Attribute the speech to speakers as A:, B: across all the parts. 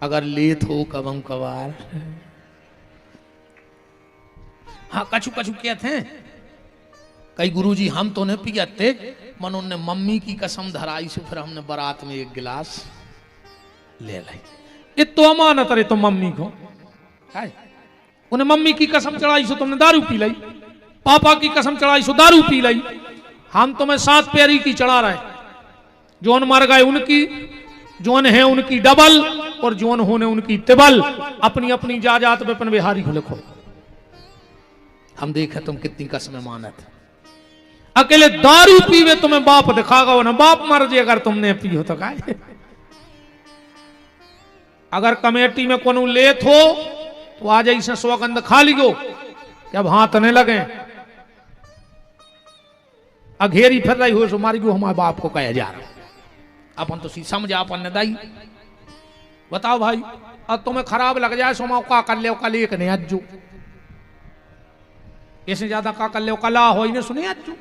A: अगर लेत हो कबम कबार। हाँ कछु कछु कहते हैं कई गुरुजी हम तो नहीं पियते मन उन्हें मम्मी की कसम धराई से फिर हमने बारात में एक गिलास ले ली।
B: ये तो अमानत रे तो मम्मी को है। उन्हें मम्मी की कसम चढ़ाई सो तुमने दारू पी लाई, पापा की कसम चढ़ाई सो दारू पी लाई। हम तुम्हें 7 प्यारी की चढ़ा रहे, जोन मर गए उनकी, जोन है उनकी डबल और जोन होने उनकी तिबल। अपनी अपनी जाजात में अपन बिहारी को लिखो।
A: हम देखे तुम कितनी कसमें मानत।
B: अकेले दारू पीवे तुम्हें बाप दिखागा ना, बाप मर जाए अगर तुमने पी हो तो काय। अगर कमेटी में कोनो लेत हो तो आ जाइए से सौगंध खा लियो कि अब हाथ नहीं लगे। अघेरी फिर रही हो सो मारी गो हमारे बाप को कह जा रहा।
A: अपन तो सी समझा अपन ने दाई।
B: बताओ भाई अब तुम्हें खराब लग जाए सो का कर ले कल एक ने अज्जू। इससे ज्यादा का कर ले कला हो ही सुने अज्जू।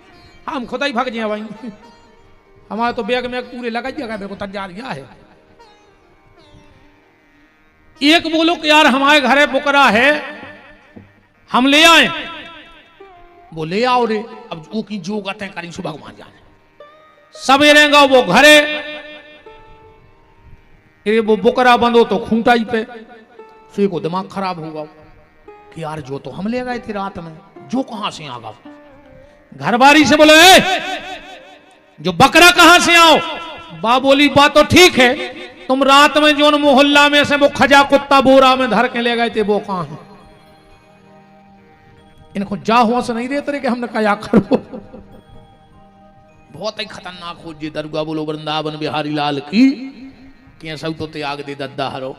B: हम खुदा ही भाग जाए भाई। हमारे तो बैग में पूरे लगा जगह मेरे को तैयारियां है। एक बोलो कि यार हमारे घरे बुकरा है हम ले आए,
A: वो ले आओ रे। अब वो की जो गते करी सो भगवान जाने।
B: सवेरे गो वो घरे वो बुकरा बंदो तो खूंटा ही पे सो को दिमाग खराब होगा
A: कि यार जो तो हम ले गए थे रात में, जो कहां से आ गया।
B: घरबारी से बोलो जो बकरा कहां से आओ। बा बोली बात तो ठीक है, तुम रात में जो मोहल्ला में से वो खजा कुत्ता बोरा में धर के ले गए थे वो कहां है। इनको जा हुआ से नहीं देते कि हमने कहा करो।
A: बहुत ही खतरनाक हो जी दरगाह बोलो वृंदावन बिहारी लाल की। कैसे तो त्याग दे दद्दा हरो,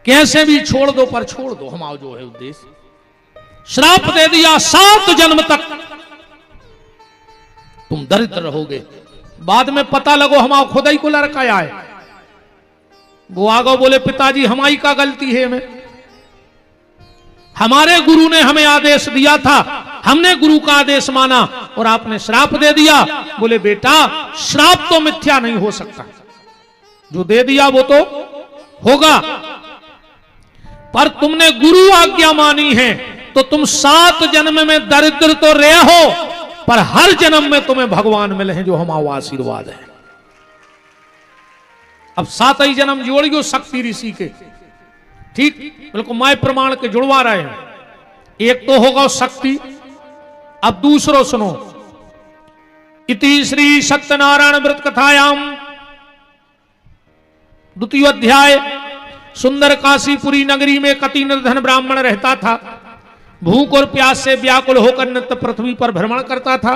B: कैसे भी छोड़ दो पर छोड़ दो। हमारा जो है उद्देश्य श्राप दे दिया 7 जन्म तक
A: तुम दरिद्र रहोगे।
B: बाद में पता लगो हमारा खुदा ही को लड़का आए। वो आगो बोले पिताजी हमारी का गलती है में, हमारे गुरु ने हमें आदेश दिया था, हमने गुरु का आदेश माना और आपने श्राप दे दिया। बोले बेटा श्राप तो मिथ्या नहीं हो सकता, जो दे दिया वो तो होगा, पर तुमने गुरु आज्ञा मानी है तो तुम 7 जन्म में दरिद्र तो रहे हो पर हर जन्म में तुम्हें भगवान मिले हैं जो हमारा आशीर्वाद है। अब 7 ही जन्म जोड़ियो शक्ति ऋषि के, ठीक बिल्कुल माय प्रमाण के जुड़वा रहे हैं। एक तो होगा शक्ति, अब दूसरो सुनो। इति श्री सत्यनारायण व्रत कथायाम 2 अध्याय। सुंदर काशीपुरी नगरी में कति निर्धन ब्राह्मण रहता था। भूख और प्यास से व्याकुल होकर नित्य पृथ्वी पर भ्रमण करता था।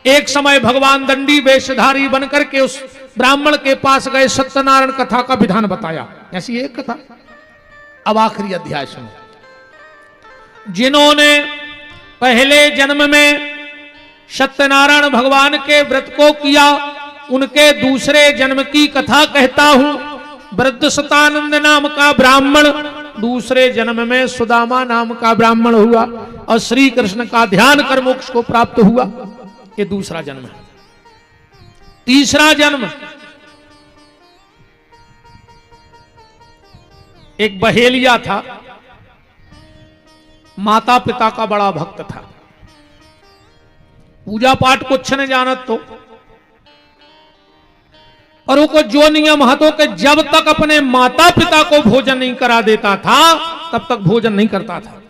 B: एक समय भगवान दंडी वेशधारी बनकर के उस ब्राह्मण के पास गए, सत्यनारायण कथा का विधान बताया। ऐसी एक कथा। अब आखिरी अध्याय सुनो। जिन्होंने पहले जन्म में सत्यनारायण भगवान के व्रत को किया उनके दूसरे जन्म की कथा कहता हूं। वृद्ध सतानंद नाम का ब्राह्मण दूसरे जन्म में सुदामा नाम का ब्राह्मण हुआ और श्री कृष्ण का ध्यान कर मोक्ष को प्राप्त हुआ। ये दूसरा जन्म है। तीसरा जन्म एक बहेलिया था, माता पिता का बड़ा भक्त था, पूजा पाठ कुछ न जानत तो, और वो जो नियम हतो कि जब तक अपने माता पिता को भोजन नहीं करा देता था तब तक भोजन नहीं करता था।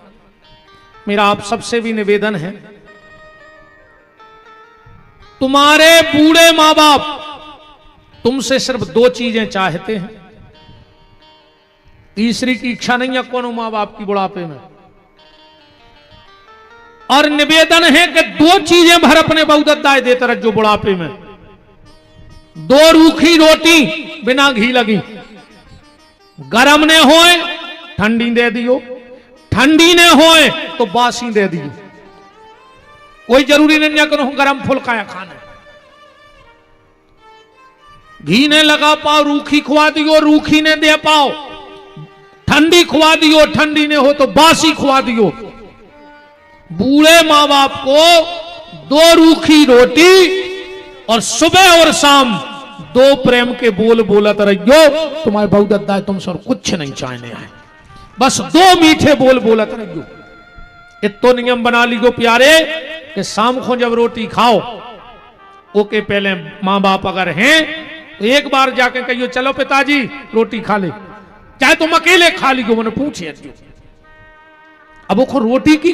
B: मेरा आप सबसे भी निवेदन है, तुम्हारे बूढ़े मां बाप तुमसे सिर्फ 2 चीजें चाहते हैं, तीसरी की इच्छा नहीं है कोनो मां बाप की बुढ़ापे में। और निवेदन है कि 2 चीजें भर अपने बहुदत्ताए देते रहो बुढ़ापे में। 2 रूखी रोटी बिना घी लगी, गरम ने होए ठंडी दे दियो, ठंडी ने होए तो बासी दे दियो। कोई जरूरी नहीं करो गरम फुलकाया खाना। घी ने लगा पाओ रूखी खुआ दियो, रूखी ने दे पाओ ठंडी खुआ दियो, ठंडी ने हो तो बासी खुआ दियो। बूढ़े मां बाप को 2 रूखी रोटी और सुबह और शाम दो प्रेम के बोल बोलत रहियो, तुम्हारे बहु दद्दा तुम सर कुछ नहीं चाहने हैं, बस दो मीठे बोल बोलत रहियो। इतो नियम बना लियो प्यारे कि शाम को जब रोटी खाओ, ओके पहले माँ बाप अगर हैं तो एक बार जाके कहियो चलो पिताजी रोटी खा ले, चाहे तुम अकेले खा लियो, मैंने पूछे। अब वो रोटी की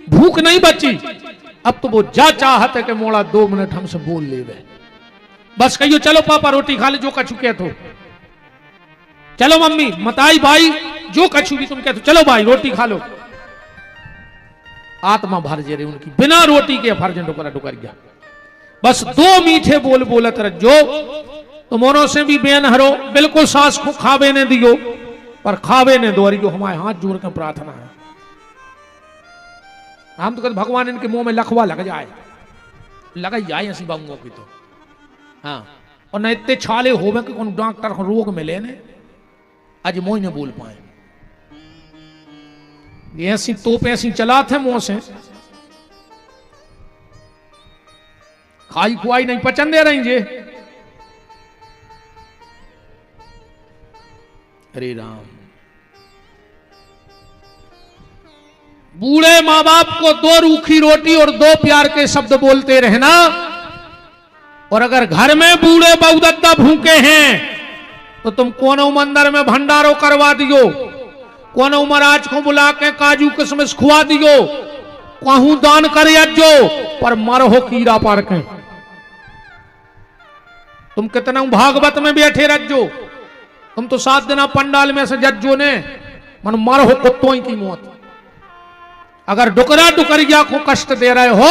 B: भूख नहीं बची, अब तो वो जा चाहत है कि मोड़ा 2 मिनट हमसे बोल ले वे, बस कहियो चलो पापा रोटी खा ले जो कछु कह तो, चलो मम्मी मताई भाई जो कछु भी तुम कहते, चलो भाई रोटी खा लो। आत्मा भर जे रही उनकी, बिना रोटी के फर्जन डुकर डुकर गया। बस 2 मीठे बोल बोलत रहो, तो मोनो से भी बेन हरो, बिल्कुल सास को खावे ने दियो, पर खावे ने दो जो हमारे हाथ जोड़ कर प्रार्थना है। हम तो कहते भगवान इनके मुंह में लखवा लग जाए, लग जाए ऐसी बाबुओं की तो, हाँ, और न इतने छाले होवे कि कौन डॉक्टर को रोग मिले ने आज मोह ने बोल पाए, ऐसी तोप ऐसी चला थे मुंह से, खाई खुआई नहीं पचन दे रही जे। हरे राम। बूढ़े माँ बाप को 2 रूखी रोटी और 2 प्यार के शब्द बोलते रहना, और अगर घर में बूढ़े बहुदत्ता भूखे हैं तो तुम कोनो मंदिर में भंडारो करवा दियो, कोनो महाराज को बुला के काजू किशमिश खुआ दियो, कहूं दान कर अज्जो, पर मरहो कीड़ा पार के। तुम कितना भागवत में बैठे रज्जो, तुम तो 7 दिन पंडाल में से जज्जो ने मन मरहो कुत्तों की मौत। अगर डुकरा डुकरिया को कष्ट दे रहे हो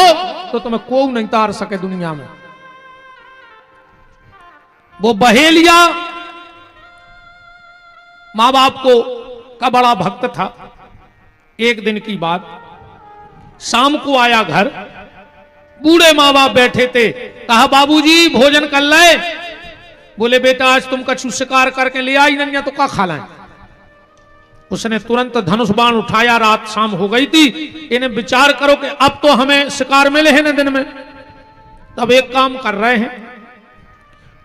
B: तो तुम्हें कोई नहीं तार सके दुनिया में। वो बहेलिया मां बाप को का बड़ा भक्त था। एक दिन की बात, शाम को आया घर, बूढ़े माँ बाप बैठे थे, कहा बाबूजी भोजन कर ले। बोले बेटा आज तुम कछु शिकार करके ले आई नहीं तो क्या खा लाए। उसने तुरंत धनुष बाण उठाया, रात शाम हो गई थी, इन्हें विचार करो कि अब तो हमें शिकार मिले हैं ना दिन में, तब एक काम कर रहे हैं,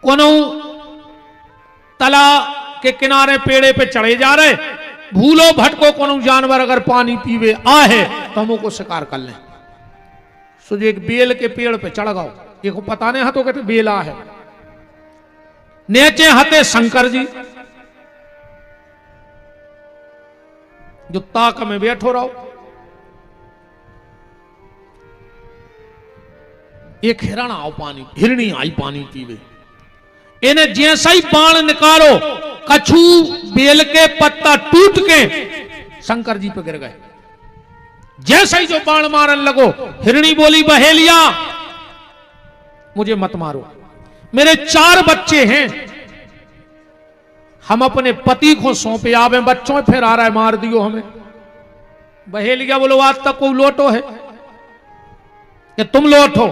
B: कोनो तला के किनारे पेड़े पे चढ़े जा रहे, भूलो भटको कोनो जानवर अगर पानी पीवे आहे तो हम को शिकार कर लें। सो एक बेल के पेड़ पे चढ़ गओ, एक पता नहीं हाथों कहते बेला है, नीचे हते शंकर जी, जो ताक में बैठो रहो। एक हिरण आओ पानी, हिरणी आई पानी पीवे, इन्हें जैसा ही बाण निकालो, कछु बेल के पत्ता टूट के शंकर जी पे गिर गए। जैसा ही जो बाण मारन लगो, हिरणी बोली बहेलिया मुझे मत मारो, मेरे 4 बच्चे हैं, हम अपने पति को सौंपे आवे, बच्चों में फिर आ रहा है मार दियो हमें। बहेलिया बोलो आज तक कोई लोटो है कि तुम लोटो।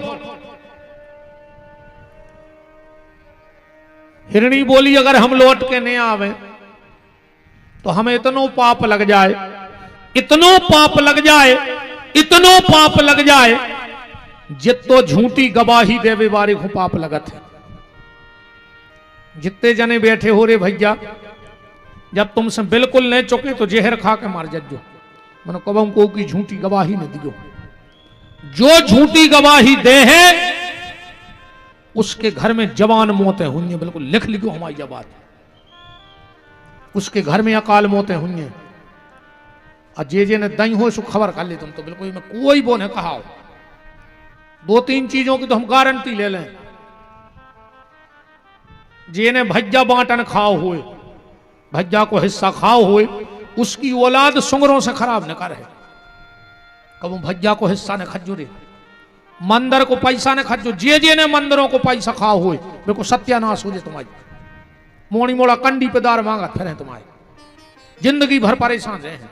B: हिरणी बोली अगर हम लौट के नहीं आवे तो हमें इतनो पाप लग जाए, इतनो पाप लग जाए, इतनो पाप लग जाए, जितो झूठी गवाही देवे बारे को पाप लगत है। जितने जने बैठे हो रे भैया, जब तुमसे बिल्कुल नहीं चुके तो जहर खा के मार जज्जो, मैंने कब को की झूठी गवाही न दियो। जो झूठी गवाही दे है उसके घर में जवान मौतें हुई, बिल्कुल लिख लिखो हमारी जब बात, उसके घर में अकाल मौतें हुई। और जे ने दई हो सो खबर कर ले तुम तो बिल्कुल में कोई वो ने कहा। 2-3 चीजों की तो हम गारंटी ले लें, जे ने भज्जा बांटन खाओ हुए, भज्जा को हिस्सा खाओ हुए, उसकी औलाद सुंगरों से खराब न करे। कब भज्जा को हिस्सा न खजो रे, मंदिर को पैसा न खजो, जे ने मंदिरों को पैसा खाओ हुए, बिल्कुल सत्यानाश हो जाए तुम्हारी। मोड़ी मोड़ा कंडी पे दार मांगा फिर तुम्हारे, जिंदगी भर परेशान रहे हैं।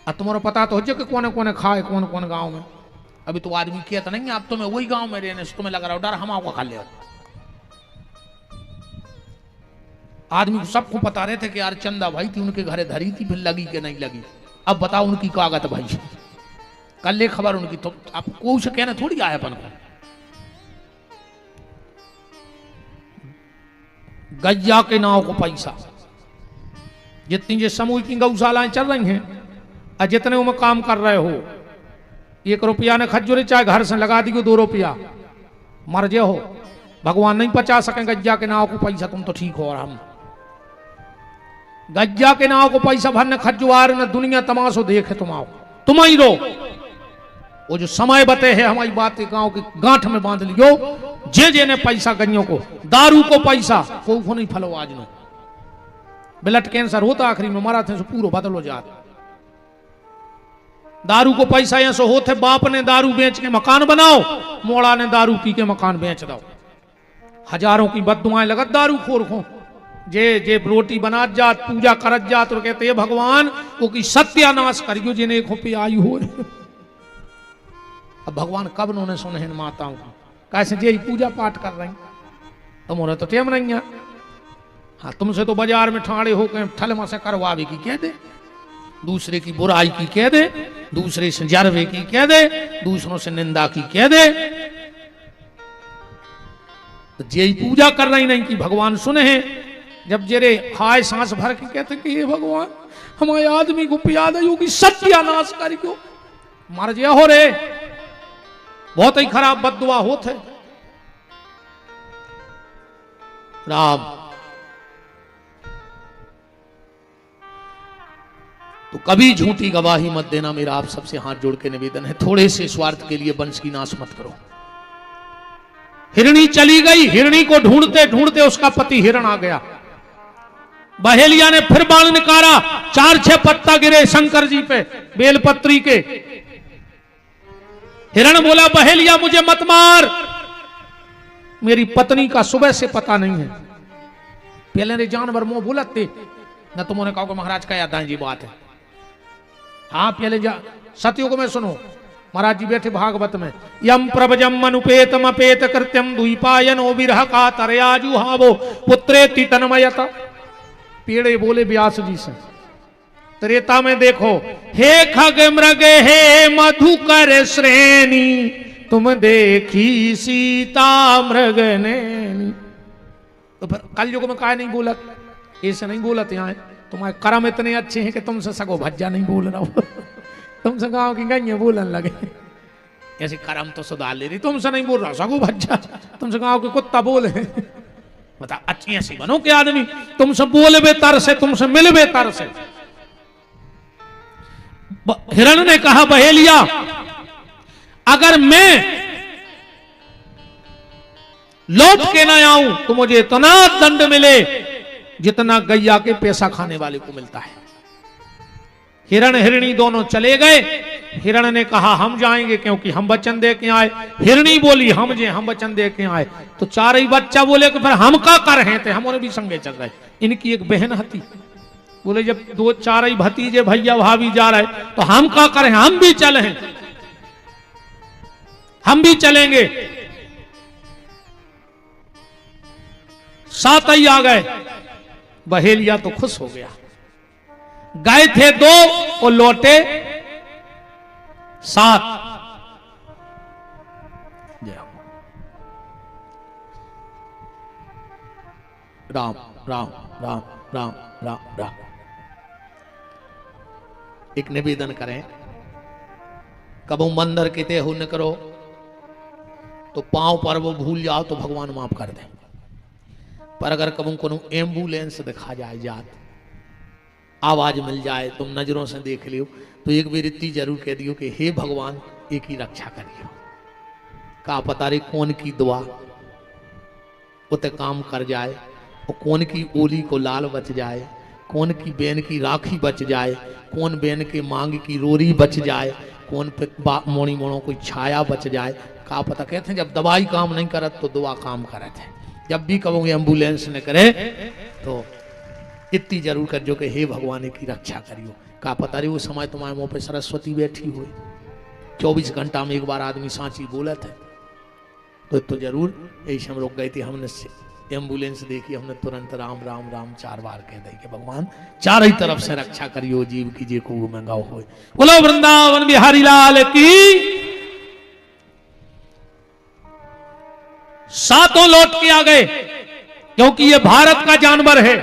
B: अब तुम्हारा पता तो हो जाए कि कौन कौन खाए, कौन कौन गांव में। अभी तो आदमी कहता नहीं, अब तो मैं वही गांव में रहने से तुम्हें लग रहा हो डर हम आपको खा ले। आदमी को सबको पता रहे थे कि यार चंदा भाई थी, उनके घरे धरी थी, फिर लगी कि नहीं लगी। अब बताओ उनकी कागत भाई, कल ले खबर उनकी, तो आप कोई से कहना थोड़ी आया अपन को। गैया के नाव को पैसा, जितनी जो समूह की गौशालाएं चल रही हैं और जितने में काम कर रहे हो, 1 रुपया ने खजूरी चाहे घर से लगा दी 2 रुपया, मर जे हो, भगवान नहीं बचा सके गैया के नाव को पैसा। तुम तो ठीक हो, और हम गैया के नाव को पैसा भरने खजुआर न दुनिया तमाशो देखे, तुम आओ तुम ही रो। वो जो समय बते है हमारी बात गांव की गांठ में बांध लियो, जे ने पैसा गइयों को, दारू को पैसा को नहीं फलो आज नो, ब्लड कैंसर होता आखिरी में मरा थे, पूरा बदल हो जाता। दारू को पैसा ऐसा होते, बाप ने दारू बेच के मकान बनाओ, मोड़ा ने दारू पी के मकान बेच दो। हजारों की बददुआएं लगत दारू खोर को, जे रोटी बना जात, पूजा करत जात, और कहते भगवान वो की सत्यानाश करियो जिन्हें एक पे आई हो। अब भगवान कब उन्होंने सुने इन माताओं को, कैसे जे पूजा पाठ कर रही, तुम्हारे तो टेम नहीं है। हाँ, तुमसे तो बाजार में ठाड़े होकर ठलमा से करवावे की कह दे, दूसरे की बुराई की कह दे, दूसरे से जरवे की कह दे, दूसरों से निंदा की कह दे। तो जे पूजा कर रही नहीं कि भगवान सुने हैं, जब जेरे हाय सांस भर के कहते कि ये भगवान हमारे आदमी को पिया दे कि सत्यानाश करियो, मर गया हो रे, बहुत ही खराब बददुआ होते। राम तो कभी झूठी गवाही मत देना, मेरा आप सबसे हाथ जोड़ के निवेदन है। थोड़े से स्वार्थ के लिए वंश की नाश मत करो। हिरणी चली गई, हिरणी को ढूंढते ढूंढते उसका पति हिरण आ गया। बहेलिया ने फिर बाण निकाला, 4-6 पत्ता गिरे शंकर जी पे बेलपत्री के। हिरण बोला बहेलिया मुझे मत मार, मेरी पत्नी का सुबह से पता नहीं है। पहले रे जानवर मुंह बोलते न, तुमने कहा महाराज का याद जी बात है। हाँ पहले सतयुग में सुनो, महाराज जी बैठे भागवत में, यम प्रभजम अनुपेतम अपेत कृत्यम द्वीपायनो विरह का तरयाजु हावो पुत्रेति तन्मयता। पेड़े बोले व्यास जी से, त्रेता में देखो, हे खग मृग हे मधुकर श्रेणी, तुम देखी सीता मृग नैनी। तो फिर कलयुग में काय नहीं बोलत, ऐसे नहीं बोलत। यहाँ तुम्हारे कर्म इतने अच्छे हैं कि तुमसे सगो भज्जा नहीं बोल रहा हो, तुमसे गाँव की गैया बोलन लगे। ऐसे कर्म तो सुधार ले रही, तुमसे नहीं बोल रहा सगो भज्जा, तुमसे गाँव के कुत्ता बोले। बता अच्छी ऐसी बनो के आदमी, तुमसे बोले बेतर से, तुमसे मिल बेतर से। हिरण ने कहा बहेलिया अगर मैं लौट के ना आऊं तो मुझे इतना दंड मिले जितना गैया के पैसा खाने वाले को मिलता है। हिरण हिरणी दोनों चले गए। हिरण ने कहा हम जाएंगे क्योंकि हम वचन दे के आए। हिरणी बोली हम वचन दे के आए। तो चार ही बच्चा बोले कि फिर हम का कर रहे थे, हम भी संगे चल रहे। इनकी एक बहन हती, बोले जब 2-4 ही भतीजे भैया भाभी जा रहे तो हम का करें, हम भी चले हैं, हम भी चलेंगे। सात ही आ गए। बहेलिया तो खुश हो गया। गए थे 2 और लौटे 7। राम राम राम राम राम राम। एक निवेदन करें, कबू मंदिर के ते हो न करो तो पांव पर वो भूल जाओ तो भगवान माफ कर दे। पर अगर कबू को एम्बुलेंस दिखा जाए, जात आवाज मिल जाए, तुम नजरों से देख लियो तो एक बार इतनी जरूर कह दियो कि हे भगवान एक ही रक्षा करियो। का पता रे कौन की दुआ उते काम कर जाए, और कौन की ओली को लाल बच जाए, कौन की बेन की राखी बच जाए, कौन बेन के मांग की रोरी बच जाए, कौन पे मोड़ी मोड़ों कोई छाया बच जाए। का पता। कहते हैं जब दवाई काम नहीं करत तो दुआ काम करे थे। जब भी कहोगे एम्बुलेंस ने करे तो इतनी जरूर कर जो कि हे भगवान की रक्षा करियो। का पता रे वो समय तुम्हारे मुंह पे सरस्वती बैठी हुई, 24 घंटा में एक बार आदमी सांची बोला था। तो जरूर यही हम रुक गए थे। हमने एम्बुलेंस देखी, हमने तुरंत राम राम राम 4 बार कह दी कि भगवान चार ही तरफ से रक्षा करियो, जीव की जे को मंगाओ हो। बोलो वृंदावन बिहारी लाल की। 7 लौट के आ गए। क्योंकि ये भारत का जानवर है।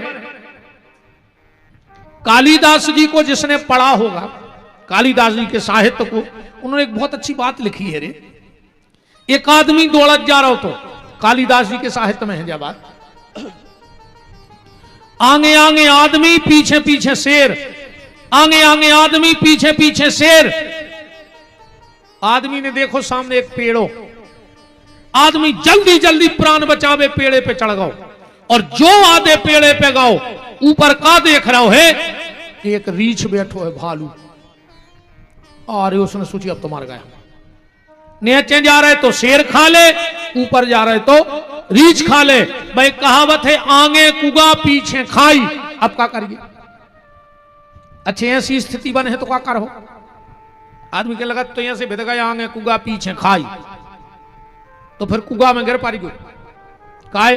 B: कालिदास जी को जिसने पढ़ा होगा, कालिदास जी के साहित्य को, उन्होंने एक बहुत अच्छी बात लिखी है रे। एक आदमी दौड़त जा रहा हो, तो कालिदास जी के साहित्य में है जब बात, आगे आगे आदमी पीछे पीछे शेर, आगे आगे आदमी पीछे पीछे शेर। आदमी ने देखो सामने एक पेड़ हो, आदमी जल्दी जल्दी प्राण बचावे पेड़े पे चढ़ गओ, और जो आधे पेड़े पे गओ ऊपर का देख रहा है, एक रीछ बैठो है भालू। अरे उसने सोची अब तो मार गया। नीचे जा रहे तो शेर खा ले, ऊपर जा रहे तो रीछ खा ले। भाई कहावत है आगे कुगा पीछे खाई। अब क्या करिए? अच्छे ऐसी स्थिति बने है तो क्या करो? आदमी के लगा तो यहां से भिद गया, आगे कुगा पीछे खाई, तो फिर कुगा में गिर पारी गो। काय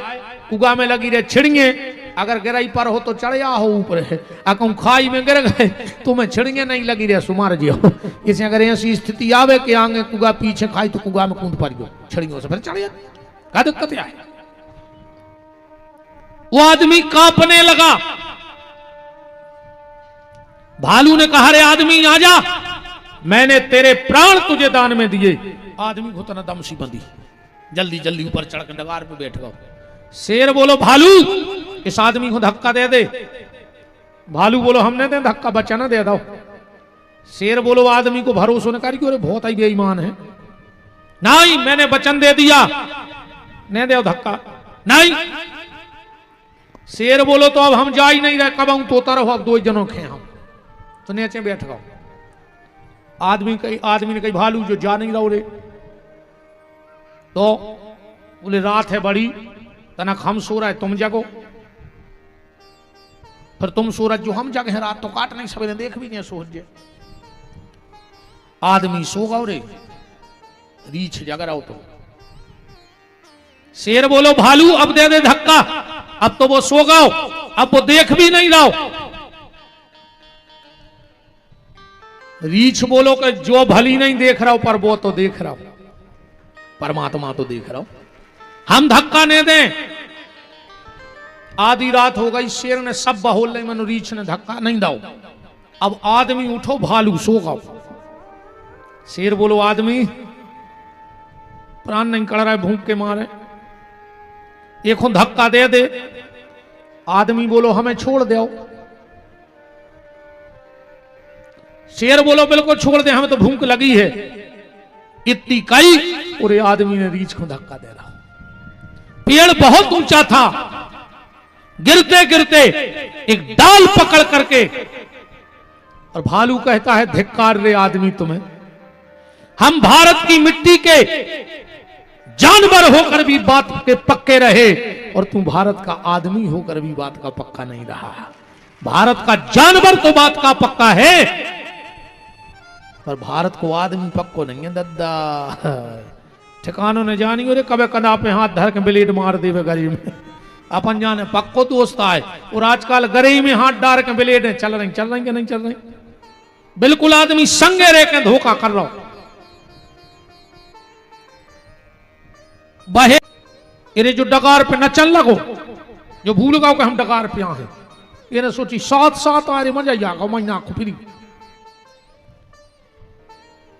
B: कुगा में लगी रहे छिड़िए, अगर गिराई पर हो तो चढ़िया हो ऊपर है, अगर खाई में गिर गए तो मैं छिड़िए नहीं लगी रहे सुमार जी हो। इसे अगर ऐसी स्थिति आवे कि आगे कुगा पीछे खाई तो कुगा में कूद पारी गो, छिड़ियों से फिर चढ़िया। क्या दिक्कत है? वो आदमी कांपने लगा। भालू ने कहा रे आदमी आजा, मैंने तेरे प्राण तुझे दान में दिए। आदमी को तना दम सी बंदी, जल्दी जल्दी ऊपर चढ़ के डगार पे बैठ गओ। शेर बोलो भालू इस आदमी को धक्का दे दे। भालू बोलो हमने दे धक्का, बच्चा ना दे दो। शेर बोलो आदमी को भरोसा न करी, अरे बहुत ही बेईमान है। नहीं मैंने वचन दे दिया, नहीं दे धक्का नहीं। शेर बोलो तो अब हम जा ही नहीं रहे, कब हम तोता रहो, अब दो जनों खे हम तो नीचे बैठ गओ। आदमी ने कही भालू जो जा नहीं रहो रे, तो बोले रात है बड़ी, तनक हम सो रहा है तुम जगो, फिर तुम सूरज जो हम जगह रात तो काट नहीं, सवेरे देख भी नहीं सूरज। आदमी सो गओ रे, रीछ जग रहा हो तो। शेर बोलो भालू अब दे दे धक्का, अब तो वो सो गओ, अब वो देख भी नहीं रहो। रीछ बोलो कि जो भली नहीं देख रहा हो पर वो तो देख रहा हो, परमात्मा तो देख रहा हो, हम धक्का नहीं दें। आधी रात हो गई, शेर ने सब बहोल नहीं, मनु रीछ ने धक्का नहीं दाओ। अब आदमी उठो, भालू सो गओ। शेर बोलो आदमी प्राण नहीं कड़ रहा है भूख के मारे, एक धक्का दे दे। आदमी बोलो हमें छोड़ दो। शेर बोलो बिल्कुल छोड़ दे, हमें तो भूख लगी है। इतनी कई पूरे आदमी ने रीछ को धक्का दे रहा। पेड़ बहुत ऊंचा था, गिरते गिरते एक डाल पकड़ करके, और भालू कहता है धिक्कार रे आदमी तुम्हें, हम भारत की मिट्टी के जानवर होकर भी बात के पक्के रहे, और तू भारत का आदमी होकर भी बात का पक्का नहीं रहा। भारत का जानवर तो बात का पक्का है, पर भारत को आदमी पक्को नहीं है दद्दा। ठिकानों ने जानी रे कबे कदा पे हाथ धर के ब्लेड मार देवे गरीब में, अपन जाने पक्को दोस्त आए। और आजकल गरीब में हाथ डाल के ब्लेड चल रही कि नहीं चल रही, बिल्कुल आदमी संगे रह के धोखा कर रहा हो। बहे ये जो डगार पे न चल लगो, जो भूल गओ कि हम डगार पे हैं, ये ने सोची साथ साथ आ रे मजा जागा महीना को फिरी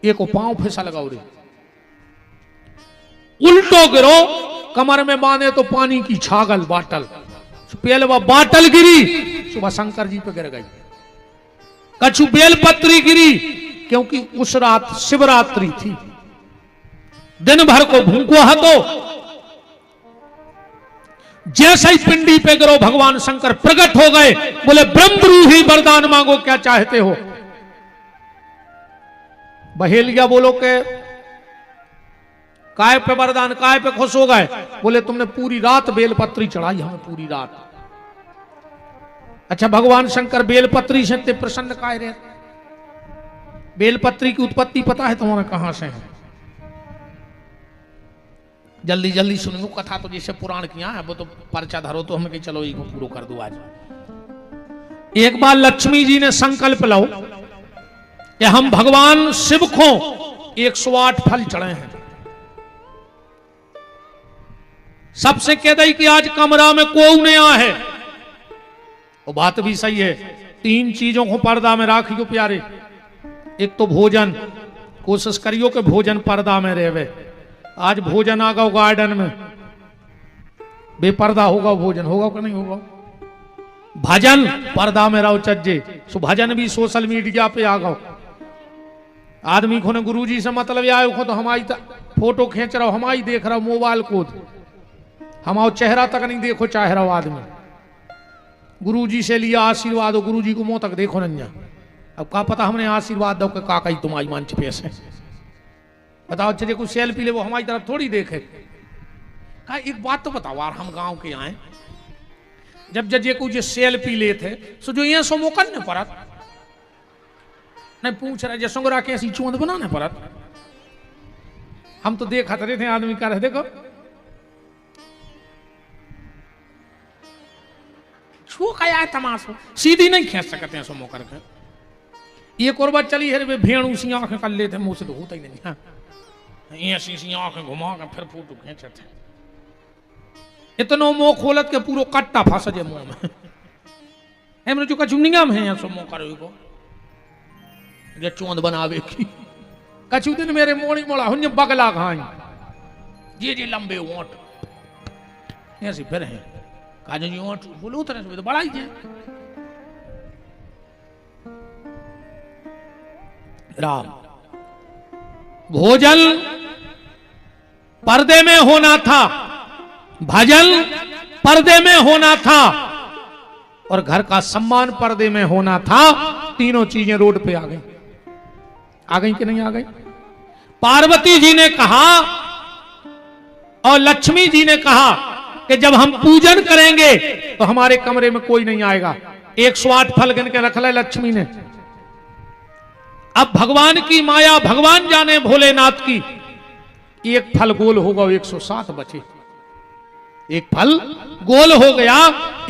B: एक पांव फिसा लगाओ रे, उल्टो गिरो, कमर में बांधे तो पानी की छागल बाटल, पहले वह बाटल गिरी, सुबह शंकर जी पे गिर गई। कछु बेलपत्री गिरी, क्योंकि उस रात शिवरात्रि थी, दिन भर को भूखो हतो। जैसे ही पिंडी पे गिरो भगवान शंकर प्रकट हो गए, बोले ब्रह्मरूही वरदान मांगो क्या चाहते हो। बहेलिया बोलो के काय पे वरदान, काय पे खुश हो गए। बोले तुमने पूरी रात बेलपत्री चढ़ाई हमें, पूरी रात। अच्छा भगवान शंकर बेलपत्री से ते प्रसन्न काय रहे? बेलपत्री की उत्पत्ति पता है तुम्हारा कहां से है? जल्दी जल्दी सुनो कथा, तो जैसे पुराण किया है वो तो पर्चा धरो तो हमें कहीं चलो ये पूरा कर दो आज। एक बार लक्ष्मी जी ने संकल्प लो कि हम भगवान शिव को 108 फल चढ़े हैं। सबसे कह दई कि आज कमरा में कोई नहीं आ है। वो बात भी सही है। 3 चीजों को पर्दा में राखियो प्यारे। एक तो भोजन, कोशिश करियो कि भोजन पर्दा में रहे। आज भोजन आ गो गार्डन में, बेपर्दा होगा भोजन, होगा कि नहीं होगा। भजन पर्दा में रहो चज्जे, सो भजन भी सोशल मीडिया पे आ गो। आदमी को ने गुरुजी से मतलब आयो को तो हमारी फोटो खींच रहा, हमारी देख रहा मोबाइल को, हमारा चेहरा तक नहीं देखो चाह रहा आदमी। गुरुजी से लिया आशीर्वाद हो, गुरुजी को मुंह तक देखो नहीं। अब का पता हमने आशीर्वाद दो कि काका ही तुम्हारी मंच पे से बताओ। चलिए कुछ सेल्फी ले, वो हमारी तरफ थोड़ी देखे। का एक बात तो बताओ यार, हम गांव के आए, जब जजे कुछ सेल्फी ले थे सो जो ये सो मोकन ने परत नहीं पूछ रहे जे संगरा के ऐसी चोंद बनाने परत। हम तो देखा रहे थे आदमी कर रहे, देखो छू खाया है तमाशो, सीधी नहीं खींच सकते हैं सो मोकर के। एक और बात चली है रे, भेड़ू सी आंखें कर लेते मुंह से तो होता ही नहीं। हाँ ऐसी सी आंखें घुमा के फिर फोटो खींचे थे। इतनो मुंह खोलत के पूरा कट्टा फंस जाए मुंह में। हम जो कचुनिया में है सो मुंह करो को जे चोंद बनावे की। कछु दिन मेरे मोड़ी मोड़ा हुन बगला खाई जी लंबे ओंठ ऐसे फिर है काजू जी ओंठ बोलो तरह से तो बड़ा ही है। राम भोजन पर्दे में होना था, भजन पर्दे में होना था, और घर का सम्मान पर्दे में होना था। तीनों चीजें रोड पे आ गई। आ गई कि नहीं आ गई? पार्वती जी ने कहा और लक्ष्मी जी ने कहा कि जब हम पूजन करेंगे तो हमारे कमरे में कोई नहीं आएगा। 108 फल गिन के रख ले लक्ष्मी ने। अब भगवान की माया भगवान जाने भोलेनाथ की, एक फल गोल होगा 107 बचे। एक फल गोल हो गया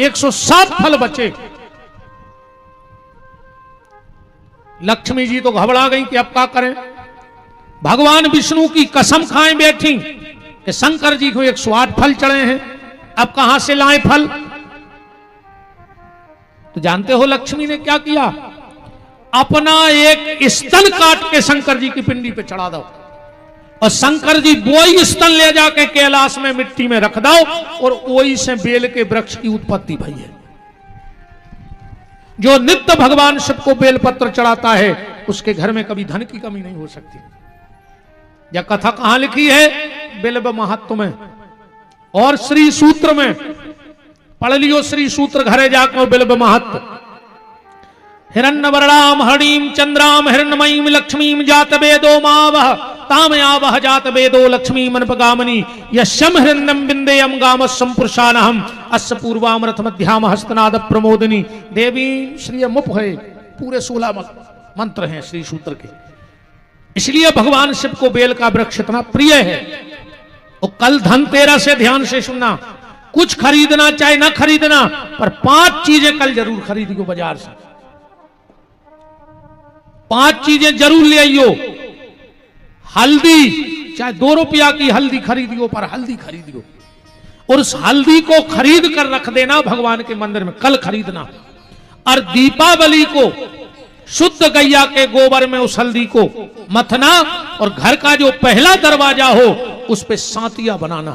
B: 107 फल बचे। लक्ष्मी जी तो घबरा गई कि अब क्या करें। भगवान विष्णु की कसम खाए बैठी कि शंकर जी को 108 फल चढ़े हैं, अब कहां से लाए फल। तो जानते हो लक्ष्मी ने क्या किया? अपना एक स्तन काट के शंकर जी की पिंडी पे चढ़ा दो, और शंकर जी वही स्तन ले जाके कैलाश में मिट्टी में रख दो, और वही से बेल के वृक्ष की उत्पत्ति भई है। जो नित्य भगवान शिव को बेलपत्र चढ़ाता है उसके घर में कभी धन की कमी नहीं हो सकती। यह कथा कहां लिखी है? बिल्व महत्व में और श्री सूत्र में। पढ़ लियो श्री सूत्र घरे जाकर बिल्व महत्व। हिरण्यवर्णाम हरिणीम चंद्राम हिरण्यमयीम लक्ष्मीम जात वेदो मावह तामयावह जात वेदो लक्ष्मीम अनपगामिनी यशम हिरण्यम बिंदेयम गाम संपुरुषानहम अस्य पूर्वामृत मध्याम हस्तनाद प्रमोदिनी देवी श्री मुप है। पूरे 16 मंत्र हैं श्री सूत्र के। इसलिए भगवान शिव को बेल का वृक्ष इतना प्रिय है। और कल धनतेरस से ध्यान से सुनना, कुछ खरीदना चाहे ना खरीदना, पर 5 चीजें कल जरूर खरीदियो बाजार से। 5 चीजें जरूर ले आइयो। हल्दी, चाहे 2 रुपया की हल्दी खरीदियो, पर हल्दी खरीदियो, और उस हल्दी को खरीद कर रख देना भगवान के मंदिर में, कल खरीदना। और दीपावली को शुद्ध गैया के गोबर में उस हल्दी को मथना, और घर का जो पहला दरवाजा हो उस पे सांतिया बनाना।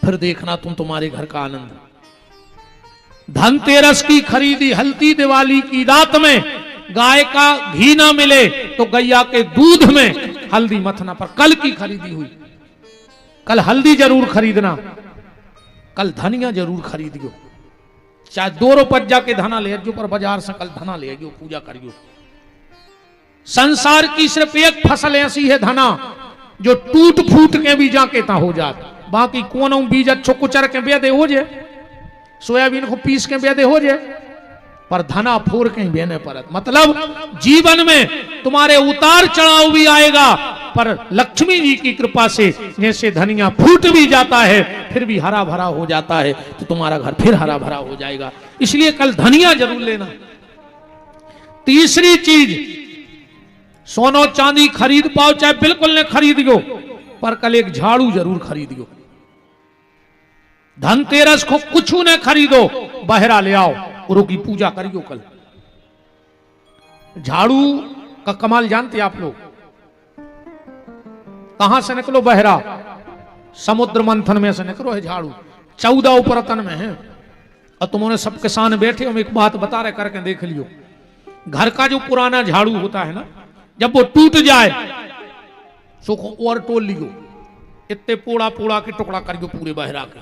B: फिर देखना तुम तुम्हारे घर का आनंद। धनतेरस की खरीदी हल्दी, दिवाली की रात में गाय का घी ना मिले तो गैया के दूध में हल्दी मथना। पर कल की खरीदी हुई, कल हल्दी जरूर खरीदना, कल धनिया जरूर खरीदियो। चाहे 2 रुपया के धना ले जो, पर बाजार से कल धना ले आइयो, पूजा करियो। संसार की सिर्फ एक फसल ऐसी है धना जो टूट फूट के भी जाके ता हो जाता। बाकी कोनो बीज अच्छो कुचर के बेदे हो जाए, सोयाबीन को पीस के बेदे हो जाए, पर धना फोड़ के बेने परत। मतलब जीवन में तुम्हारे उतार चढ़ाव भी आएगा, पर लक्ष्मी जी की कृपा से जैसे धनिया फूट भी जाता है फिर भी हरा भरा हो जाता है, तो तुम्हारा घर फिर हरा भरा हो जाएगा। इसलिए कल धनिया जरूर लेना। तीसरी चीज, सोनो चांदी खरीद पाओ चाहे बिल्कुल न खरीदियो, पर कल एक झाड़ू जरूर खरीदियो। धनतेरस को कुछ न खरीदो, बहरा ले आओ, गुरु की पूजा करियो कल। झाड़ू का कमाल जानते आप लोग, कहां से निकलो बहरा, समुद्र मंथन में से निकलो है झाड़ू, 14 उपरतन में है। और तुमने सब किसान बैठे, हम एक बात बता रहे, करके देख लियो। घर का जो पुराना झाड़ू होता है ना, जब वो टूट जाए सो और तोल लियो, इतने पोड़ा पोड़ा के टुकड़ा करियो पूरे बहरा के,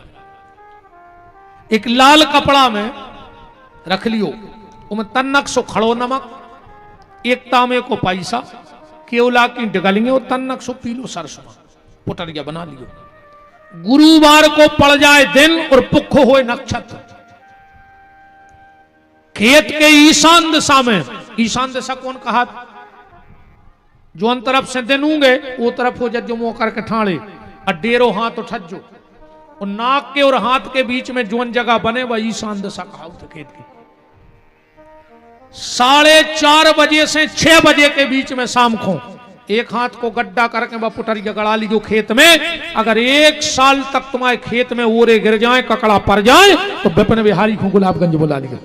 B: एक लाल कपड़ा में रख लियो, उनमें तन्नक सो खड़ो नमक, एक तांबे को पैसा, केवला की डगलिंगे और तन्नक सो पीलो सरसों, पुटरिया बना लियो। गुरुवार को पड़ जाए दिन और पुख होए नक्षत्र, खेत के ईशान दिशा में, ईशान दिशा कौन कहा, जो अन तरफ से दिन होंगे वो तरफ हो जजो मुंह करके ठाणे, और डेरो हाथ उठजो, और नाक के और हाथ के बीच में जोन जगह बने वह ईशान दिशा कहा खेत की। 4:30 बजे से 6 बजे के बीच में शाम को एक हाथ को गड्ढा करके वह पुटरिया गड़ा लीजो खेत में। अगर 1 साल तक तुम्हारे खेत में ओरे गिर जाए, ककड़ा पड़ जाए, तो विपिन बिहारी को गुलाबगंज बुला लियो।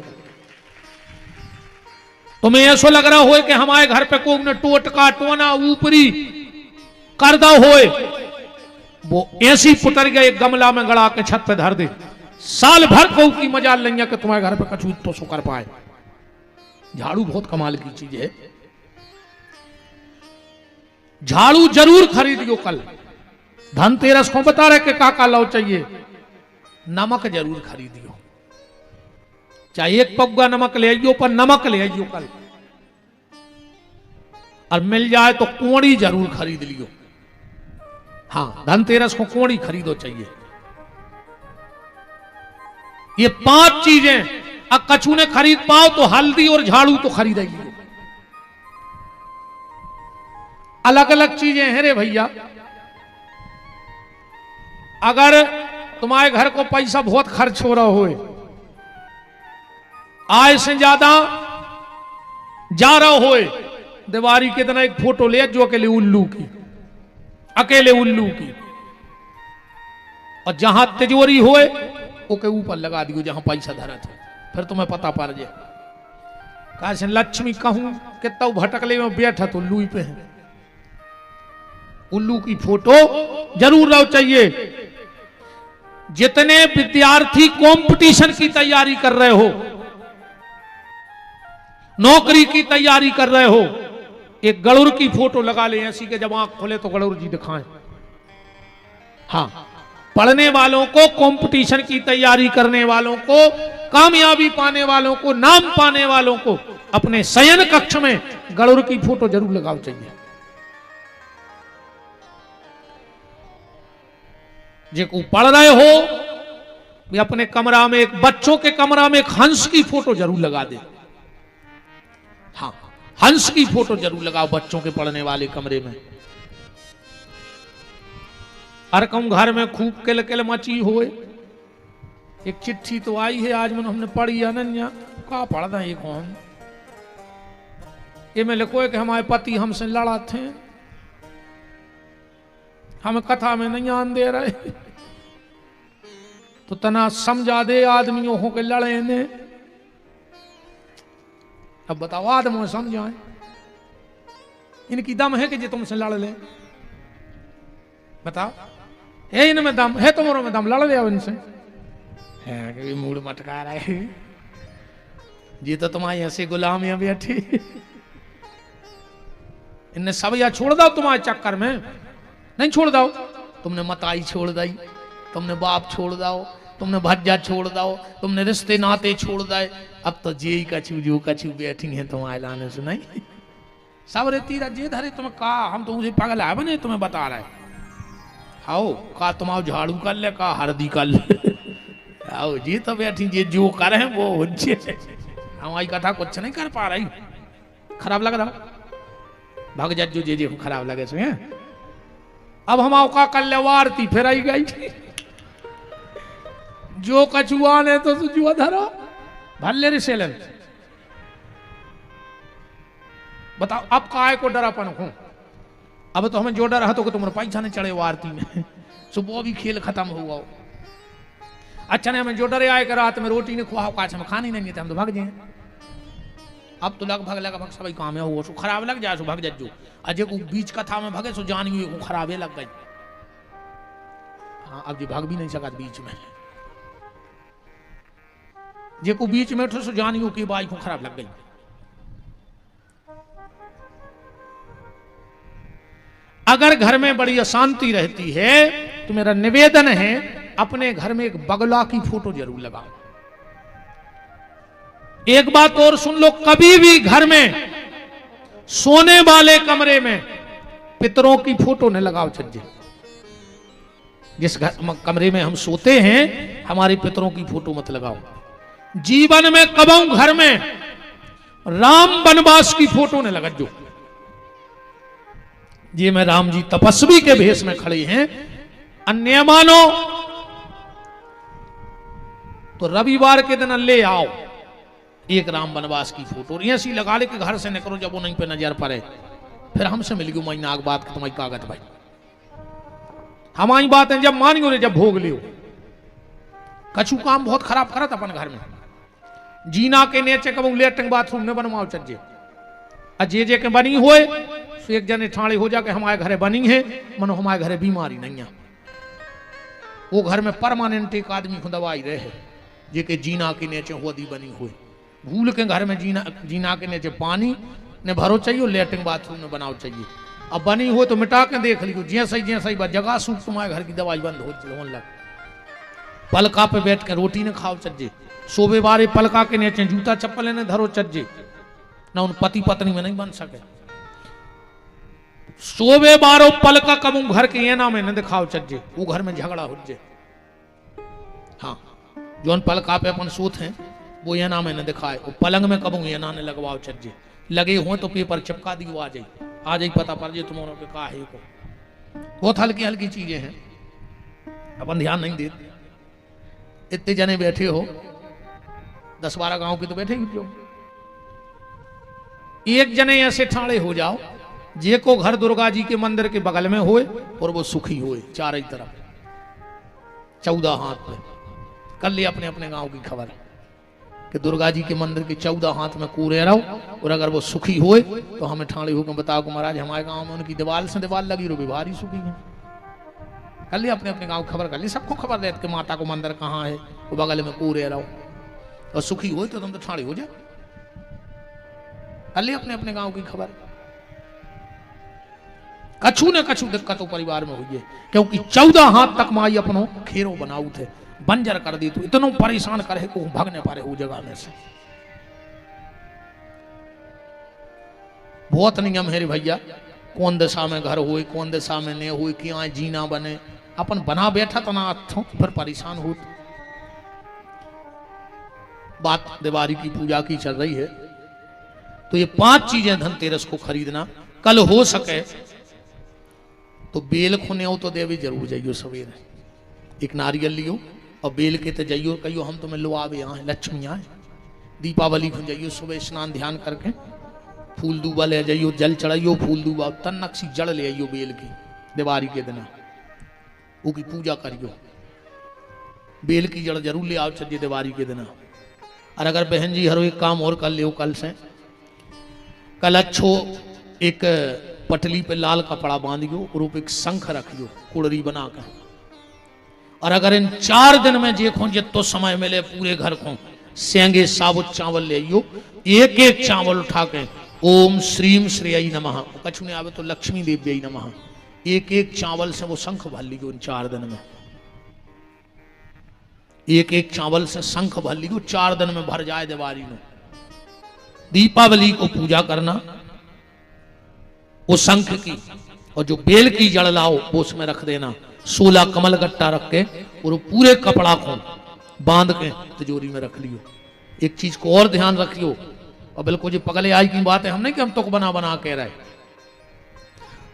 B: तुम्हें ऐसा लग रहा हो कि हमारे घर पे कोई ने टोटका टोना ऊपरी कर दो होए, वो ऐसी पुटरिया एक गमला में गड़ा के छत पे धर दे, साल भर को की मजाल नहीं है कि तुम्हारे घर पे कछु तो सो कर पाए। झाड़ू बहुत कमाल की चीज है, झाड़ू जरूर खरीदियो कल। धनतेरस को बता रहे कि काका लाओ चाहिए, नमक जरूर खरीदियो, चाहे 1 पग्गा नमक ले आइयो, पर नमक ले आइयो कल। और मिल जाए तो कोड़ी जरूर खरीद लियो। हाँ, धनतेरस को कोड़ी खरीदो चाहिए। ये 5 चीजें अब कछु ने खरीद पाओ तो हल्दी और झाड़ू तो खरीदेगी। अलग अलग चीजें हैं रे भैया। अगर तुम्हारे घर को पैसा बहुत खर्च हो रहा हो, आय से ज्यादा जा रहा हो, दीवारी के दिन एक फोटो ले जो अकेले उल्लू की, अकेले उल्लू की, और जहां तिजोरी होए ओके ऊपर लगा दियो जहां पैसा धरा था, फिर तुम्हें पता पड़ जाए। कहा लक्ष्मी कहूं कितना भटकले में बैठा तो उल्लू पे है। उल्लू की फोटो जरूर रहो चाहिए। जितने विद्यार्थी कंपटीशन की तैयारी कर रहे हो, नौकरी की तैयारी कर रहे हो, एक गरुड़ की फोटो लगा ले ऐसी के जब आंख खोले तो गरुड़ जी दिखाएं। हाँ, पढ़ने वालों को, कंपटीशन की तैयारी करने वालों को, कामयाबी पाने वालों को, नाम पाने वालों को अपने शयन कक्ष में गरुड़ की फोटो जरूर लगाओ चाहिए। जो पढ़ रहे हो भी अपने कमरा में, एक बच्चों के कमरा में एक हंस की फोटो जरूर लगा दे। हाँ, हंस की फोटो जरूर लगाओ बच्चों के पढ़ने वाले कमरे में। हर कम घर में खूब किल किल मची होए। एक चिट्ठी तो आई है आज, हमने पढ़ी अनन्या का पढ़ा ये कौन, ये में लिखो है कि हमारे पति हमसे लड़ा थे, हमें कथा में नहीं आन दे रहे, तो तना समझा दे आदमियों हो के लड़े ने। अब बताओ आदमी समझाए, इनकी दम है कि जो तुमसे लड़ ले? बताओ, है इनमें दम है? तुम्हारों में दम, लड़ ले इनसे है कि मूड मटका रहा है जी, तो तुम्हारी ऐसे गुलाम यहाँ बैठी, इनने सब या छोड़ दो तुम्हारे चक्कर में, नहीं छोड़ दो। तुमने मताई छोड़ दी, तुमने बाप छोड़ दो, तुमने भज्जा छोड़ दो, तुमने रिश्ते नाते छोड़ दे, अब तो जे कछु जो कछु बैठी है तुम्हारे लाने से नहीं। सब रे तीरा जे धरे तुम्हें कहा, हम तो मुझे पागल है बने, तुम्हें बता रहे आओ का तुम आओ झाड़ू कर ले, का हरदी कर ले, आओ जी तो बैठी जे जो करे वो हमारी कथा कुछ नहीं कर पा रही। खराब लग रहा भाग जा जो जे खराब लगे सो। अब हम आओ का कर ले वारती फिर आई गई, जो कछुआ ने तो जुआ धरा भल्ले रे सेलन। बताओ अब काय को डरापन हूं? अब तो हमें जो डर है तो तुम्हारे पैसा नहीं चढ़े वो आरती में, सुबह भी खेल खत्म हुआ। अच्छा ने हमें जो डरे आए कि रात में रोटी ने खुआ काच में खानी नहीं थे हम तो भाग जाए। अब तो लगभग सभी काम है वो सो खराब लग जाए सो भाग जज्जो अजय को बीच कथा में भगे सो जान हुई को खराबे लग गई। हाँ अब जी भाग भी नहीं सका बीच में जे को बीच में उठो सो जान की बाई को खराब लग गई। अगर घर में बड़ी अशांति रहती है तो मेरा निवेदन है अपने घर में एक बगला की फोटो जरूर लगाओ। एक बात और सुन लो, कभी भी घर में सोने वाले कमरे में पितरों की फोटो न लगाओ छज्जे। जिस कमरे में हम सोते हैं हमारे पितरों की फोटो मत लगाओ। जीवन में कबहू घर में राम वनवास की फोटो न लगो। ये में राम जी तपस्वी के भेष में खड़े हैं, अन्य मानो तो रविवार के दिन ले आओ एक राम वनवास की फोटो ऐसी लगा ले कि घर से निकलो जब वो नहीं पे नजर पड़े। फिर हमसे मिल गई महीना आग बात तुम्हारी कागज भाई हमारी बात है जब मानियो रे जब भोग लियो। कछु काम बहुत खराब करत अपन घर में जीना के नीचे कब लेटरिंग बाथरूम में बनवाओ चज्जे अजे के बनी होए तो एक जने ठाणे हो जाके हमारे घरे बनी है मनो हमारे घरे बीमारी नहीं है। वो घर में परमानेंट एक आदमी को दवाई रहे जे के जीना के नीचे होदी बनी हुई भूल के घर में जीना के नीचे पानी ने भरो चाहिए लेटरिंग बाथरूम में बनाओ चाहिए। अब बनी हो तो मिटा के देख लियो जैसा ही जगह सूख तुम्हारे घर की दवाई बंद होने लग। पलका पे बैठ के रोटी ने खाओ चज्जे सोबे बारे पलका के नीचे जूता चप्पल ने धरो चज्जे ना उन पति पत्नी में नहीं बन सके। सोबे बारो पलका कबू घर के एना में न दिखाओ चज्जे वो घर में झगड़ा हो जाए। हाँ जो पलका पे अपन सोत हैं वो एना में न दिखाए वो पलंग में कबू एना ने लगवाओ चज्जे लगे हो तो पेपर चिपका दियो आ जाए पता पड़ जाए तुम्हारों पे का है को। बहुत हल्की हल्की चीजें हैं अपन ध्यान नहीं देते। इतने जने बैठे हो 10-12 गांव के तो बैठे ही लोग एक जने ऐसे ठाणे हो जाओ जे को घर दुर्गा जी के मंदिर के बगल में होए और वो सुखी होए चारों तरफ 14 हाथ में कर ले अपने अपने गांव की खबर कि दुर्गा जी के मंदिर के 14 हाथ में कूरे रहो और अगर वो सुखी होए तो हमें ठाणे होकर बताओ कि महाराज हमारे गांव में उनकी दीवार से दीवार लगी रो भारी सुखी है। कर ले अपने अपने गांव खबर कर ले सबको खबर दे कि माता को मंदिर कहाँ है वो बगल में कूरे रहो और सुखी हो तो तुम तो ठाणे हो जाए। कर ले अपने अपने गांव की खबर। कछु न कछु दिक्कत परिवार में हुई है क्योंकि 14 हाथ तक माई अपनो खेरो बनाऊ थे बंजर कर दी तो इतनो परेशान करे को भागने पारे वो जगह में से। बहुत नियम है रे भैया कौन दिशा में घर हुए कौन दिशा में नहीं हुए कि यहाँ जीना बने अपन बना बैठा तना फिर परेशान हो। बात दिवाली की पूजा की चल रही है तो ये 5 चीजें धनतेरस को खरीदना। कल हो सके तो बेल खुने हो तो देवी जरूर जाइयो सवेरे एक नारियल लियो और बेल के तो जाइयो कहियो हम तुम्हें लो आवे यहाँ लक्ष्मी आए। दीपावली को जाइयो सुबह स्नान ध्यान करके फूल दूबा ले जाइयो जल चढ़ाइयो फूल दूबा तन्नक सी जड़ ले आइयो बेल की दिवाली के दिन वो की पूजा करियो। बेल की जड़ जरूर ले आओ चलिए दिवाली के दिन। और अगर बहन जी हर एक काम और कर लियो कल से कल अच्छो एक पटली पे लाल कपड़ा बांधियो और एक शंख रखियो कुड़री बना कर। और अगर इन 4 दिन में देखो जितो समय मिले पूरे घर को सेंगे साबुत चावल ले आइयो एक एक चावल उठा के ओम श्रीम श्रेय नमः कछु नहीं आवे तो लक्ष्मी देव्य नमः एक एक चावल से वो शंख भर लियो। इन 4 दिन में एक एक चावल से शंख भर लियो 4 दिन में भर जाए दिवाली में। दीपावली को पूजा करना वो शंख की और जो बेल की जड़ लाओ वो उसमें रख देना 16 कमल गट्टा रख के और वो पूरे कपड़ा को बांध के तिजोरी में रख लियो। एक चीज को और ध्यान रखियो और बिल्कुल जो पगले आई की बात है हम नहीं कि हम तो बना बना कह रहे।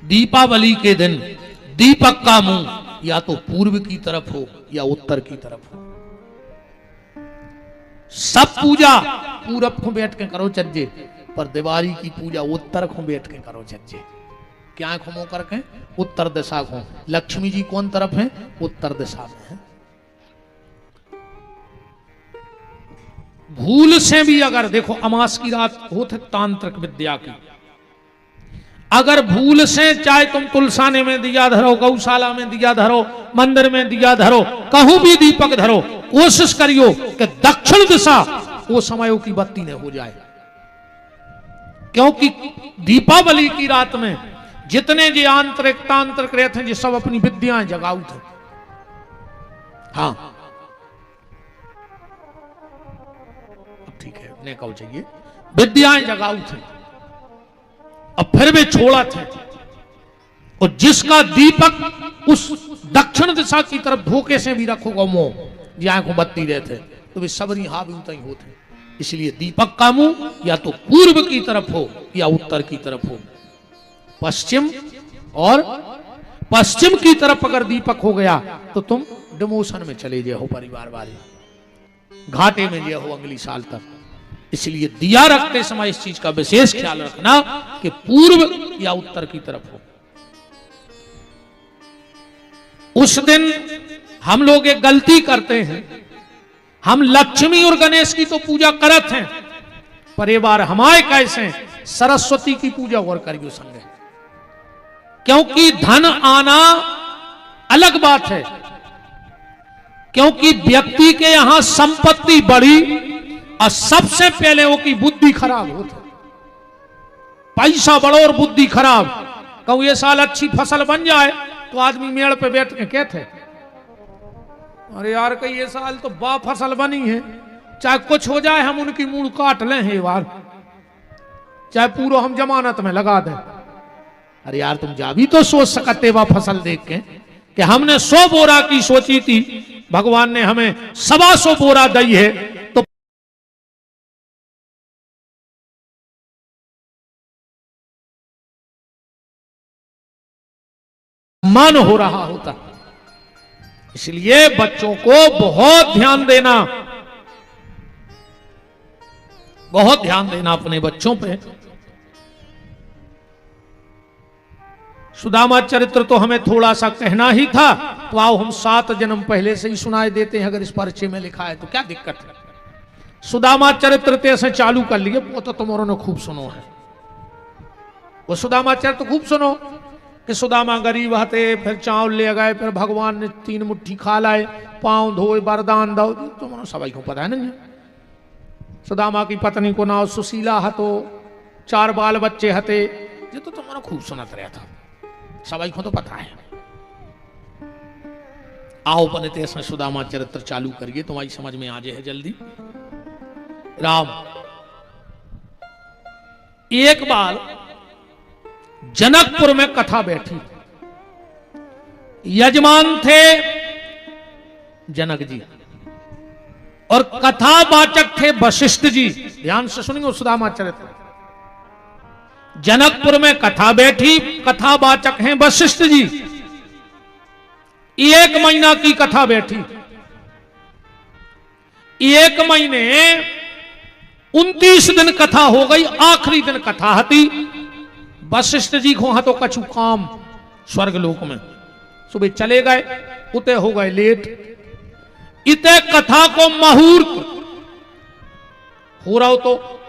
B: दीपावली के दिन दीपक का मुंह या तो पूर्व की तरफ हो या उत्तर की तरफ हो। सब पूजा पूरब को बैठ के करो चज्जे पर दिवाली की पूजा उत्तर को बैठ के करो चज्जे। क्या खुमो करके उत्तर दिशा को। लक्ष्मी जी कौन तरफ है उत्तर दिशा में है। भूल से भी अगर देखो अमास की रात होते तांत्रिक विद्या की, अगर भूल से चाहे तुम तुलसाने में दिया धरो, गौशाला में दिया धरो, मंदिर में दिया धरो, कहूं भी दीपक धरो, कोशिश करियो कि दक्षिण दिशा वो समयों की बत्ती न हो जाए। क्योंकि दीपावली की रात में जितने जे आंतरिक तांत्रिक रहते हैं, जो सब अपनी विद्याएं जगाऊ थे। हाँ अब ठीक है, ने कहो चाहिए विद्याएं जगाऊ थे, अब फिर भी छोड़ा थे। और जिसका दीपक उस दक्षिण दिशा की तरफ धोखे से भी रखोगा मुंह, जहां को बत्ती रहते तो वे सबरी हावी उतई होते। इसलिए दीपक का मुंह या तो पूर्व की तरफ हो या उत्तर की तरफ हो। पश्चिम और पश्चिम की तरफ अगर दीपक हो गया तो तुम डिमोशन में चले जाओ, परिवार वाले घाटे में जाओ अगली साल तक। इसलिए दिया रखते समय इस चीज का विशेष ख्याल रखना कि पूर्व या उत्तर की तरफ हो। उस दिन हम लोग एक गलती करते हैं, हम लक्ष्मी और गणेश की तो पूजा करत हैं, पर ये बार हमारे कैसे सरस्वती की पूजा और करियो संगे। क्योंकि धन आना अलग बात है, क्योंकि व्यक्ति के यहां संपत्ति बढ़ी और सबसे पहले वो की बुद्धि खराब होती। पैसा बढ़ो और बुद्धि खराब। कहूं ये साल अच्छी फसल बन जाए तो आदमी मेड़ पे बैठ के कहते, अरे यार कहीं ये साल तो बा फसल बनी है, चाहे कुछ हो जाए हम उनकी मूड़ काट लें ये बार, चाहे पूरा हम जमानत में लगा दें। अरे यार तुम जा भी तो सोच सकते बा फसल देख के कि हमने 100 बोरा की सोची थी, भगवान ने हमें 125 बोरा दी है, तो मन हो रहा होता। इसलिए बच्चों को बहुत ध्यान देना, बहुत ध्यान देना अपने बच्चों पे। सुदामा चरित्र तो हमें थोड़ा सा कहना ही था, तो आओ हम 7 जन्म पहले से ही सुनाए देते हैं। अगर इस परिचय में लिखा है तो क्या दिक्कत है। सुदामा चरित्र से चालू कर लिए, वो तो तुम्हारों ने खूब सुनो है। वो सुदामा चरित्र खूब सुनो कि सुदामा गरीब हते, फिर चावल ले गए, फिर भगवान ने 3 मुट्ठी खा लाए, पांव धोए, वरदान दो। तुम्हारा सभी को पता है ना। सुदामा की पत्नी को नाम सुशीला हतो, 4 बाल बच्चे हते, ये तो तुम्हारा खूब सुनत रहा था, सभी को तो पता है। आओ बने इसमें सुदामा चरित्र चालू करिए, तुम्हारी समझ में आ जाए जल्दी। राम एक बार जनकपुर में कथा बैठी, यजमान थे जनक जी और कथावाचक थे वशिष्ठ जी। ध्यान से सुनिए सुदामा चरित्र। जनकपुर में कथा बैठी, कथावाचक हैं वशिष्ठ जी। 1 महीना की कथा बैठी, 1 महीने 29 दिन कथा हो गई, आखिरी दिन कथा हती। वशिष्ठ जी को तो कछु काम स्वर्ग लोक में, सुबह चले गए, उते हो गए लेट। इते कथा को मुहूर्त हो रहा तो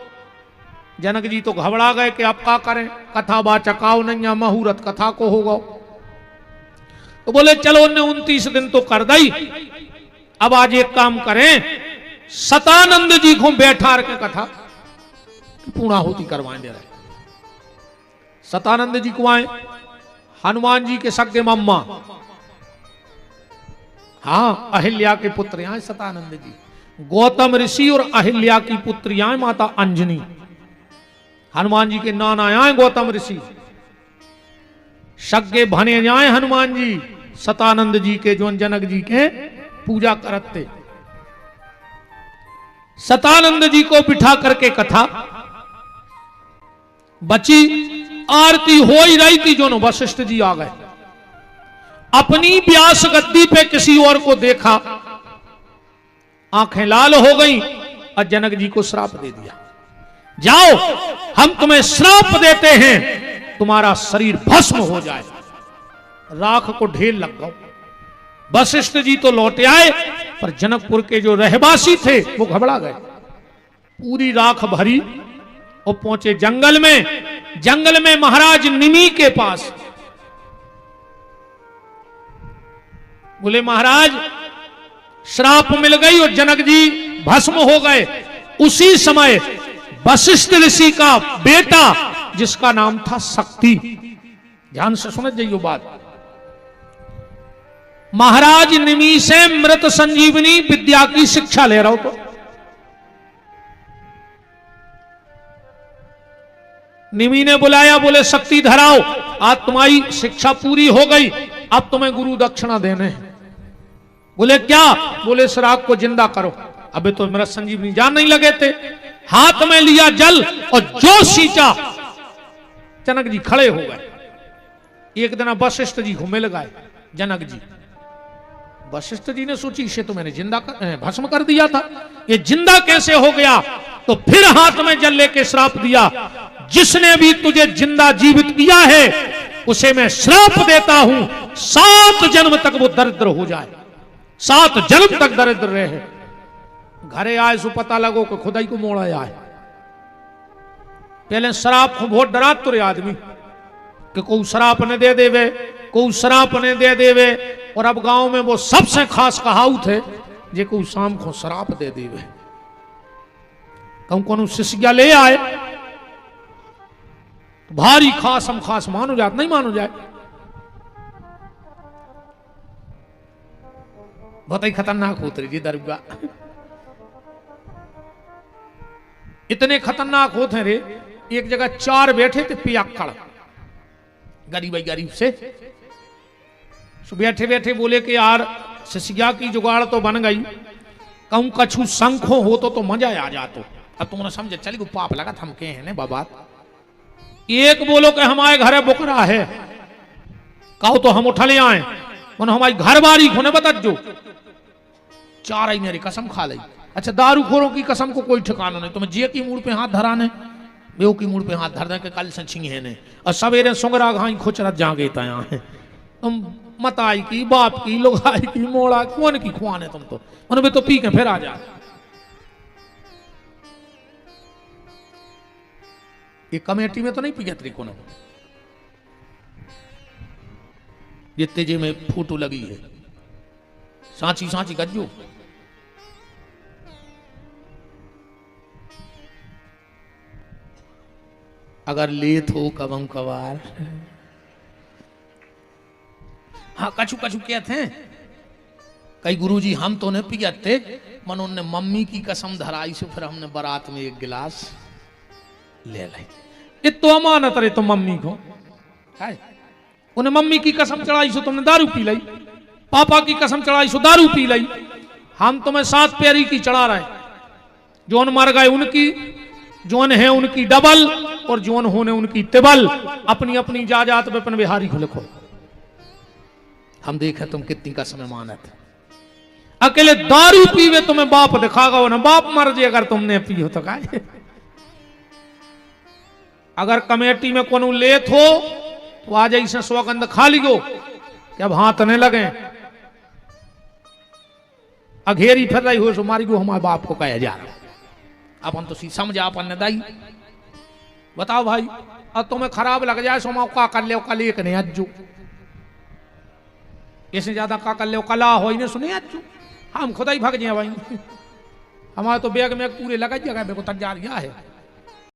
B: जनक जी तो घबरा गए कि अब क्या करें, कथा वाचकाओ नहीं, मुहूर्त कथा को होगा। तो बोले चलो उन्हें 29 दिन तो कर दी, अब आज एक काम करें, सतानंद जी को बैठा के कथा पूर्णाहुति करवाएं दे रहे। सतानंद जी को आए, हनुमान जी के सगे मम्मा, हाँ अहिल्या के पुत्र यहाँ सतानंद जी, गौतम ऋषि और अहिल्या की पुत्री यहाँ माता अंजनी। हनुमान जी के नाना यहाँ गौतम ऋषि, सगे भने जाए हनुमान जी सतानंद जी के, जो जनक जी के पूजा करते। सतानंद जी को बिठा करके कथा बची, आरती हो ही रही थी, जो वशिष्ठ जी आ गए। अपनी व्यास गद्दी पे किसी और को देखा, आंखें लाल हो गई और जनक जी को श्राप दे दिया, जाओ हम तुम्हें श्राप देते हैं, तुम्हारा शरीर भस्म हो जाए, राख को ढेर लग गओ। वशिष्ठ जी तो लौटे आए, पर जनकपुर के जो रहवासी थे वो घबरा गए। पूरी राख भरी और पहुंचे जंगल में। जंगल में महाराज निमि के पास बोले महाराज श्राप मिल गई और जनक जी भस्म हो गए। उसी समय वशिष्ठ ऋषि का बेटा जिसका नाम था शक्ति, ध्यान से सुन जाइए बात, महाराज निमि से मृत संजीवनी विद्या की शिक्षा ले रहा हो। तो निमि ने बुलाया, बोले शक्ति धराओ, आज तुम्हारी शिक्षा पूरी हो गई, अब तुम्हें गुरु दक्षिणा देने हैं। बोले क्या? बोले श्राप को जिंदा करो। अबे तो मृत संजीवनी जान नहीं लगे थे। हाथ में लिया जल और जो सींचा, जनक जी खड़े हो गए। एक दिन वशिष्ठ जी को मिल गए जनक जी। वशिष्ठ जी ने सोची इसे तो मैंने जिंदा भस्म कर दिया था, ये जिंदा कैसे हो गया? तो फिर हाथ में जल लेके श्राप दिया, जिसने भी तुझे जिंदा जीवित किया है उसे मैं श्राप देता हूं, 7 जन्म तक वो दरिद्र हो जाए, 7 जन्म तक दरिद्र रहे। घरे आए सो पता लगो कि खुदाई को मोड़ा आए। पहले श्राप को बहुत डरा तुरे आदमी कि कोई श्राप ने दे देवे, कोई श्राप ने दे देवे। और अब गांव में वो सबसे खास कहावत है, जे कोई शाम को श्राप दे देवे। कहूं कौन शिष्या ले आए तो भारी खास हम खास मानो जात, नहीं मानो जाए। बहुत ही खतरनाक होते जी दरगाह, इतने खतरनाक होते रे। एक जगह 4 बैठे थे पियक्कड़, गरीब गरीब से। बैठे बैठे बोले कि यार शिष्या की जुगाड़ तो बन गई, कहूं कछु शंखो हो तो मजा आ जातो। अब तुमने समझे चली को पाप लगा थम के हैं बाबा। एक बोलो कि हमारे घरे बुकरा है, कहो तो हम उठले आए, मन हमारी घर बारी होने बता जो। 4 ही मेरी कसम खा ली। अच्छा दारूखोरों की कसम को कोई ठिकाना नहीं। तुम्हें जे की मूड पे हाथ धराने, बेव की मूड पे हाथ धर दे के कल से छिंगे ने, और सवेरे सुंगरा घाई खुचरत जागे तया है। तुम मताई की, बाप की, लुगाई की, मोड़ा कौन की खुआने तुम तो उनमें तो पी के फिर आ जा। ये कमेटी में तो नहीं पिया तरीको ने, ये तेजे में फोटो लगी है सांची सांची गज्जू। अगर लेत हो कबम कबार, हाँ कछु कछु कहते हैं कई गुरुजी हम तो नहीं पियाते, मन उनने मम्मी की कसम धराई से फिर हमने बारात में 1 गिलास ले ली। ये तो अमानत रहे तो मम्मी को, उन्हें मम्मी की कसम चढ़ाई सो तुमने दारू पी ली, पापा की कसम चढ़ाई सो दारू पी ली। हम तुम्हें 7 प्यारी की चढ़ा रहे, जोन मर गए उनकी, जोन है उनकी डबल, और जोन होने उनकी तिबल। अपनी अपनी जाजात पे अपन बिहारी को लिखो। हम देखे तुम कितनी कसम मानत। अकेले दारू पीवे तुम्हें बाप दिखागा ना, बाप मर जाए अगर तुमने पियो तो का। अगर कमेटी में कोनो लेत हो तो आ जाइए सौगंध खा लियो, जब हाथ नहीं लगे अघेरी फिर रही हो सो मारी को हमारे बाप को कहा जा रहा। अपन तो समझा अपन ने दाई। बताओ भाई, अब तुम्हें खराब लग जाए सो मौका कर ले, कल एक नहीं अज्जू, इससे ज्यादा का कर ले कला हो ही नहीं सुने अज्जू। हम खुदा ही भाग जाए भाई, हमारे तो बैग में पूरे लगा जगह को तक जा रहा है।